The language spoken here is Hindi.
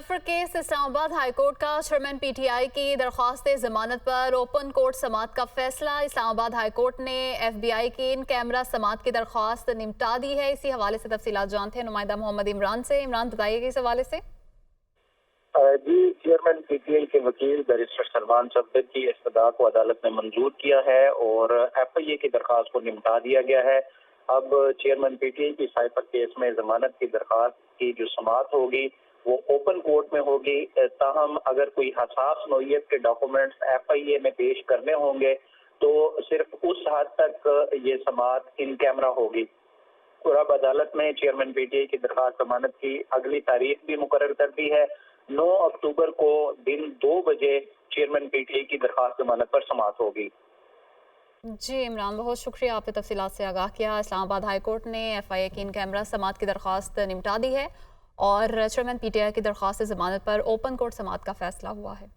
साइफर केस इस्लामाबाद हाईकोर्ट का चेयरमैन पीटीआई की दरख्वास्त जमानत पर ओपन कोर्ट समाअत का फैसला। इस्लामाबाद हाईकोर्ट ने एफबीआई की इन कैमरा समाअत की दरख्वास्त निपटा दी है। इसी हवाले से तफसीलात जानते हैं नुमाइंदा मोहम्मद इमरान से। इमरान, बताइएगा इस हवाले से। जी, चेयरमैन पीटीआई के वकील बैरिस्टर सलमान सफदर की इस्तदा को अदालत ने मंजूर किया है और एफआईए की दरख्वास्त को निपटा दिया गया है। अब चेयरमैन पीटीआई की साइफर केस में जमानत की दरख्वास्त की जो समाअत होगी वो ओपन कोर्ट में होगी। ताहम अगर कोई हसास नौइयत के डॉक्यूमेंट्स एफआईए में पेश करने होंगे तो सिर्फ उस हद तक ये समाअत इन कैमरा होगी। और अब अदालत ने चेयरमैन पीटीआई की दरख्वास्त जमानत की अगली तारीख भी मुकर्रर कर दी है। 9 अक्टूबर को दिन 2 बजे चेयरमैन पीटीआई की दरख्वास्त जमानत पर समाअत होगी। जी इमरान, बहुत शुक्रिया, आपने तफसीलात से आगाह किया। इस्लामाबाद हाईकोर्ट ने एफआईए की इन कैमरा समाअत की दरख्वास्त निपटा दी है और चेयरमैन पीटीआई की दरख्वास्त जमानत पर ओपन कोर्ट समाअत का फैसला हुआ है।